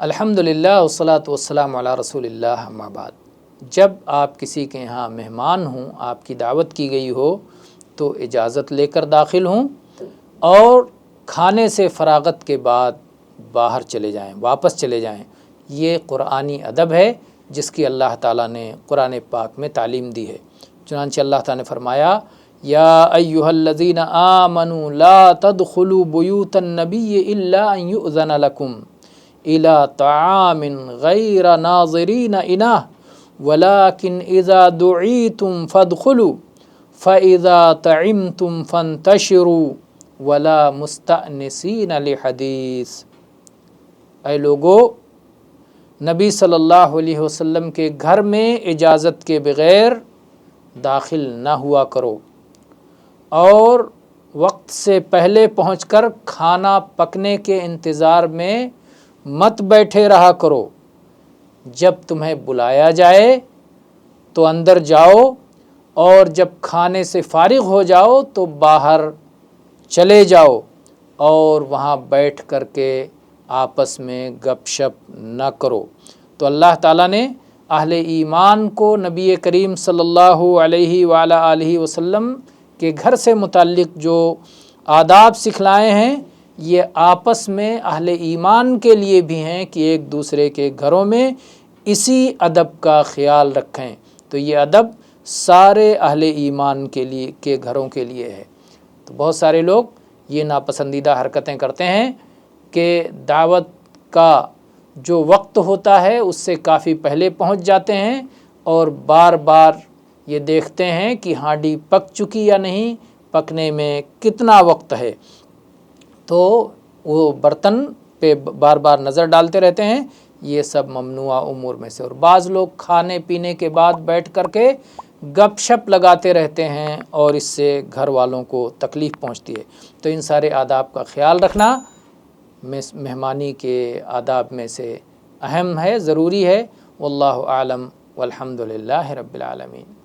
الحمدللہ والصلاۃ والسلام علی رسول اللہ اما بعد۔ جب آپ کسی کے یہاں مہمان ہوں، آپ کی دعوت کی گئی ہو تو اجازت لے کر داخل ہوں اور کھانے سے فراغت کے بعد باہر چلے جائیں، واپس چلے جائیں۔ یہ قرآنی ادب ہے جس کی اللہ تعالیٰ نے قرآن پاک میں تعلیم دی ہے۔ چنانچہ اللہ تعالیٰ نے فرمایا یا ایھا الذین آمنوا لا تدخلوا بیوت النبی الا ان یؤذن لکم الی طعام غیر ناظرین انہ ولکن اذا دعیتم فادخلوا فاذا طعمتم فانتشروا ولا مستأنسین لحدیث۔ اے لوگو، نبی صلی اللہ علیہ وسلم کے گھر میں اجازت کے بغیر داخل نہ ہوا کرو اور وقت سے پہلے پہنچ کر کھانا پکنے کے انتظار میں مت بیٹھے رہا کرو۔ جب تمہیں بلایا جائے تو اندر جاؤ اور جب کھانے سے فارغ ہو جاؤ تو باہر چلے جاؤ اور وہاں بیٹھ کر کے آپس میں گپ شپ نہ کرو۔ تو اللہ تعالیٰ نے اہل ایمان کو نبی کریم صلی اللہ علیہ وآلہ وسلم کے گھر سے متعلق جو آداب سکھلائے ہیں، یہ آپس میں اہل ایمان کے لیے بھی ہیں کہ ایک دوسرے کے گھروں میں اسی ادب کا خیال رکھیں۔ تو یہ ادب سارے اہل ایمان کے گھروں کے لیے ہے۔ تو بہت سارے لوگ یہ ناپسندیدہ حرکتیں کرتے ہیں کہ دعوت کا جو وقت ہوتا ہے اس سے کافی پہلے پہنچ جاتے ہیں اور بار بار یہ دیکھتے ہیں کہ ہانڈی پک چکی یا نہیں، پکنے میں کتنا وقت ہے، تو وہ برتن پہ بار بار نظر ڈالتے رہتے ہیں۔ یہ سب ممنوع امور میں سے۔ اور بعض لوگ کھانے پینے کے بعد بیٹھ کر کے گپ شپ لگاتے رہتے ہیں اور اس سے گھر والوں کو تکلیف پہنچتی ہے۔ تو ان سارے آداب کا خیال رکھنا مہمانی کے آداب میں سے اہم ہے، ضروری ہے۔ واللہ اعلم والحمد للہ رب العالمین۔